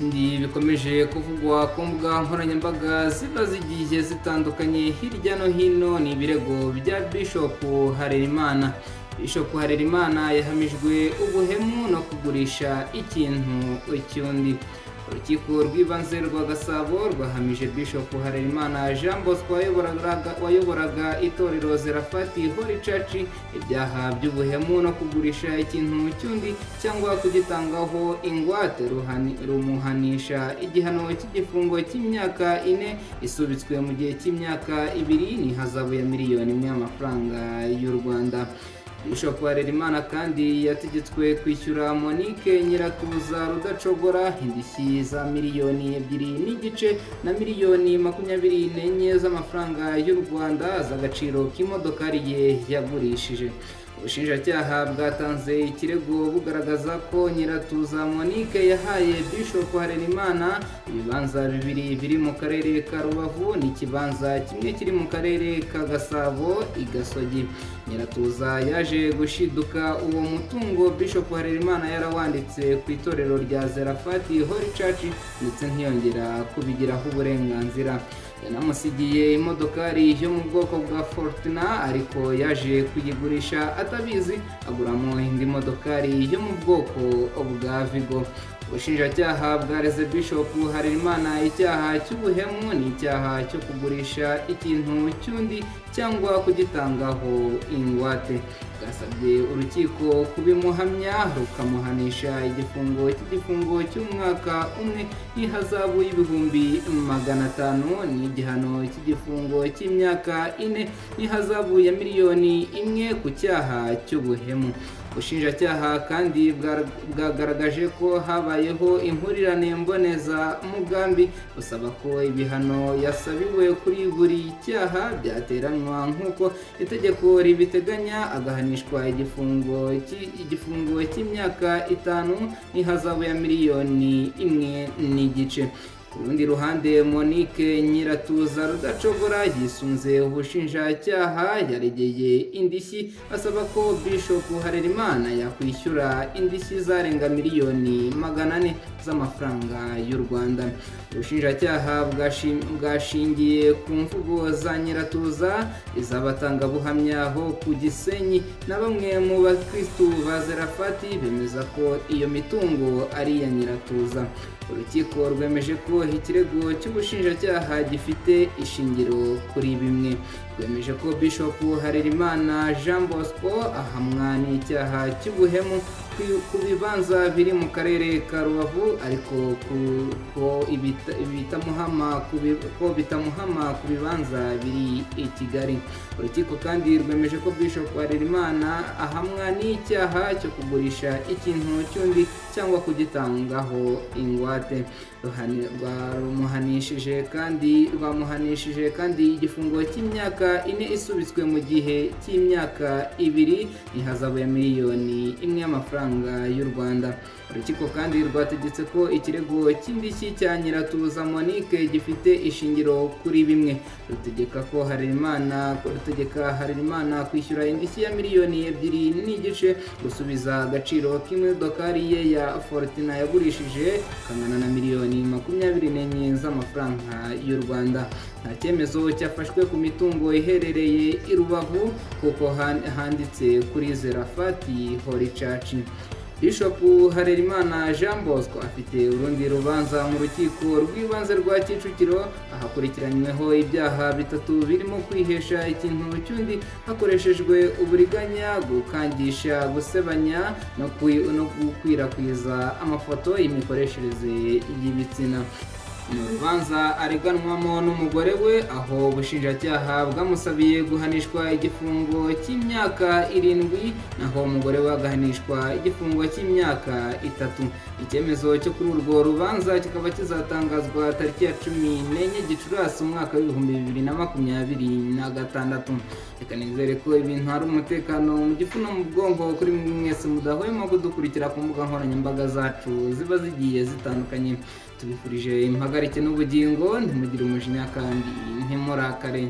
Bikomeje kuvugwa ku mbuga nkoranyambaga ziba zigiye zitandukanye hirya no hino ni ibirego bya Bishop Harerimana. Bishop Harerimana yahamijwe ubuhemu no kugurisha ikintu cy'undi. Urukiko rw'ibanze rwa Gasabo rwahamije Bishop Harerimana Jean Bosco wayoboraga itorero Zerafati Holy Church ibyaha by'ubuhemu no kugurisha ikintu cy'undi cyangwa kugitangaho ingwate rumuhanisha igihano cy'igifungo cy'imyaka 4 isubitswe mu gihe cy'imyaka 2 n'ihazabu ya miliyoni y'amafaranga y'u Rwanda. Bishop Harerimana kandi yategetswe kwishyura Monique Nyiratuza Rudacogora indishyi za miliyoni 2.5 na miliyoni 24 z'amafaranga y'u Rwanda z'agaciro k'imodokari ye yagurishije. Ubushinjacyaha bwatanze ikirego bugaragaza ko Nyiratuza Monique yahaye Bishop Harerimana ibibanza bibiri biri mu karere ka Rubavu n'ikibanza kimwe kiri mu karere ka Gasabo i Gasogi. Nyiratuza yaje gushiduka uwo mutungo Bishop Harerimana yarawanditse ku itorero rya Zerafati Holy Church ndetse ntiyongera kubigiraho uburenganzira. Yanamusigiye imodokari yo mu bwoko bwa Fortuna ariko yaje kuyigurisha atabizi aguramo indi modokari yo mu bwoko bwa Vigo. Ubushinjacyaha bwareze Bishop Harerimana icyaha cy'ubuhemu n'icyaha cyo kugurisha ikintu cy'undi cyangwa kugitangaho ingwate. Bwasabye urukiko kubimuhamya rukamuhanisha igifungo cy'umwaka umwe n'ihazabu y'ibihumbi 500 n'igihano cy'igifungo cy'imyaka 4 n'ihazabu ya miliyoni 1 ku cyaha cy'ubuhemu. Ubushinjacyaha kandi bwagaragaje ko habayeho impurirane mboneza mugambi busaba ko ibihano yasabiwe kuri buri cyaha byateranwa nk'uko itegeko ribiteganya agahanishwa igifungo cy'imyaka 5 n'ihazabu ya miliyoni 1.5. Ku rundi ruhande Monique Nyiratuza Rudacogora yisunze ubushinjacyaha yaregeye indishyi asaba ko Bishop Harerimana yakwishyura indishyi zarenga miliyoni 400 z'amafaranga y'u Rwanda. Ubushinjacyaha bwashingiye ku mvugo za Nyiratuza iz'abatangabuhamya ho ku Gisenyi na bamwe mu bakristu ba Zerafati bemeza ko iyo mitungo ari iya Nyiratuza. Urukiko rwemeje ko ikirego cy'ubushinjacyaha gifite ishingiro kuri bimwe. Rwemeje ko Bishop Harerimana Jean Bosco ahamwa n'icyaha cy'ubuhemu ku bibanza biri mu karere ka Rubavu ariko bitamuhama ku bibanza biri i Kigali. Urukiko kandi rwemeje ko Bishop Harerimana ahamwa n'icyaha cyo kugurisha ikintu cy'undi cyangwa kugitangaho ingwate. Rwamuhanishije kandi igifungo cy'imyaka 4 isubitswe mu gihe cy'imyaka 2 n'ihazabu ya miliyoni 1 y'amafaranga y'u Rwanda. Urukiko kandi rwategetse ko ikirego cy'indishyi cya Nyiratuza Monique gifite ishingiro kuri bimwe. Rutegeka Harerimana kwishyura indishyi ya miliyoni 2.5 gusubiza agaciro k'imodokari ye ya Fortuna yagurishije kangana na miliyoni 24 z'amafaranga y'u Rwanda. Nta cyemezo cyafashwe ku mitungo iherereye i Rubavu kuko handitse kuri Zerafati Holy Church. Bishop Harerimana Jean Bosco afite urundi rubanza mu rukiko rw'ibanze rwa Kicukiro ahakurikiranyweho ibyaha 3 birimo kwihesha ikintu cy'undi hakoreshejwe uburiganya, gukangisha, gusebanya no gukwirakwiza amafoto y'imikoreshereze y'ibitsina. Mu rubanza areganwamo n'umugore we aho ubushinjacyaha bwamusabiye guhanishwa igifungo cy'imyaka 7 naho umugore we agahanishwa igifungo cy'imyaka 3. Icyemezo cyo kuri urwo rubanza kikaba kizatangazwa tariki ya 14 Gicurasi umwaka w'ibihumbi 2026. Reka nizere ko ibintu hari umutekano mu gifu no mu bwonko kuri mwese mudahwema kudukurikira ku mbuga nkoranyambaga zacu ziba zigiye zitandukanye. Tubifurije impagarike n'ubugingo, ntimugire umujinya kandi ntimurakare.